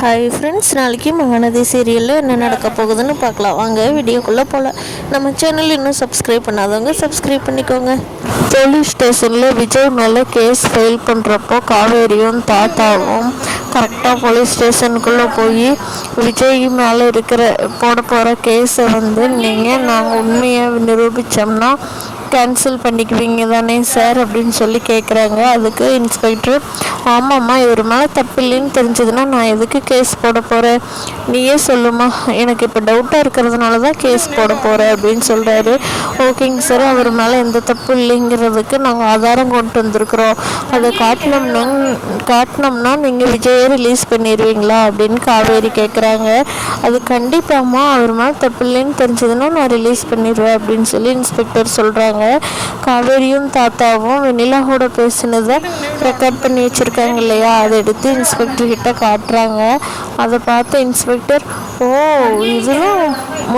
Hi friends, நாளைக்கு மகாநதி சீரியலில் என்ன நடக்க போகுதுன்னு பார்க்கலாம். வாங்க வீடியோக்குள்ளே போகலாம். நம்ம சேனல் இன்னும் சப்ஸ்கிரைப் பண்ணாதவங்க சப்ஸ்கிரைப் பண்ணிக்கோங்க. போலீஸ் ஸ்டேஷனில் விஜய் மேலே கேஸ் ஃபைல் பண்ணுறப்போ காவேரியும் தாத்தாவும் கரெக்டாக போலீஸ் ஸ்டேஷனுக்குள்ளே போய் விஜய் மேலே போட போகிற கேஸை நாங்கள் உண்மையை நிரூபித்தோம்னா கேன்சல் பண்ணிக்குவீங்க தானே சார் அப்படின்னு சொல்லி கேட்குறாங்க. அதுக்கு இன்ஸ்பெக்டர், ஆமாம்மா, இவர் மேலே தப்பு இல்லைன்னு தெரிஞ்சதுன்னா நான் எதுக்கு கேஸ் போட போகிறேன், நீயே சொல்லுமா, எனக்கு இப்போ டவுட்டாக இருக்கிறதுனால தான் கேஸ் போட போகிறேன் அப்படின்னு சொல்கிறாரு. ஓகேங்க சார், அவர் மேலே எந்த தப்பு இல்லைங்கிறதுக்கு நாங்கள் ஆதாரம் கொண்டு வந்திருக்கிறோம், அதை காட்டினோம்னா நீங்கள் விஜயை ரிலீஸ் பண்ணிடுவீங்களா அப்படின்னு காவேரி கேட்குறாங்க. அது கண்டிப்பாம்மா, அவர் மேலே தப்பு இல்லைன்னு தெரிஞ்சதுன்னா நான் ரிலீஸ் பண்ணிடுவேன் அப்படின்னு சொல்லி இன்ஸ்பெக்டர் சொல்கிறாங்க. காவேரியும் தாத்தாவும் வெண்ணிலாவோட பேசினதை ரெக்கார்ட் பண்ணி வச்சுருக்காங்க இல்லையா, அதை எடுத்து இன்ஸ்பெக்டர் கிட்ட காட்டுறாங்க. அதை பார்த்த இன்ஸ்பெக்டர், ஓ இதெல்லாம்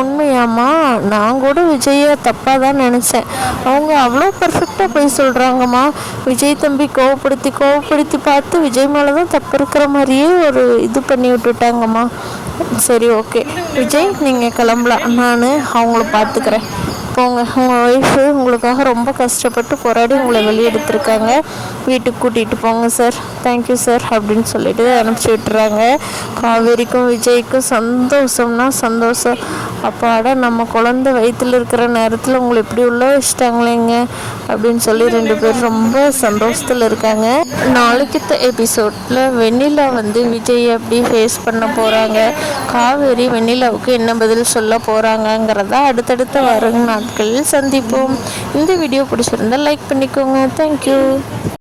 உண்மையாம்மா, நான் கூட விஜயை தப்பாக தான் நினச்சேன், அவங்க அவ்வளோ பர்ஃபெக்டாக போய் சொல்கிறாங்கம்மா, விஜய் தம்பி கோவப்படுத்தி பார்த்து விஜய் மேலே தான் தப்பு இருக்கிற மாதிரியே ஒரு இது பண்ணி விட்டுட்டாங்கம்மா. சரி, ஓகே விஜய், நீங்கள் கிளம்பலாம், நான் அவங்கள பார்த்துக்கிறேன், போங்க, உங்கள் ஒய்ஃபு உங்களுக்காக ரொம்ப கஷ்டப்பட்டு போராடி உங்களை வெளியெடுத்துருக்காங்க, வீட்டுக்கு கூட்டிகிட்டு போங்க சார், தேங்க்யூ சார் அப்படின்னு சொல்லிட்டு அனுப்பிச்சி விட்டுறாங்க. காவேரிக்கும் விஜய்க்கும் சந்தோஷம்னா சந்தோஷம். அப்பாடா, நம்ம குழந்தை வயிற்றில் இருக்கிற நேரத்தில் உங்களை இப்படி உள்ள வச்சிட்டாங்களேங்க அப்படின்னு சொல்லி ரெண்டு பேரும் ரொம்ப சந்தோஷத்தில் இருக்காங்க. நாளைக்கு எபிசோடில் வெண்ணிலா விஜய் எப்படி ஃபேஸ் பண்ண போகிறாங்க, காவேரி வெண்ணிலாவுக்கு என்ன பதில் சொல்ல போகிறாங்கங்கிறத அடுத்தடுத்த வரும் நாட்களில் சந்திப்போம். இந்த வீடியோ பிடிச்சிருந்தால் லைக் பண்ணிக்கோங்க. தேங்க்யூ.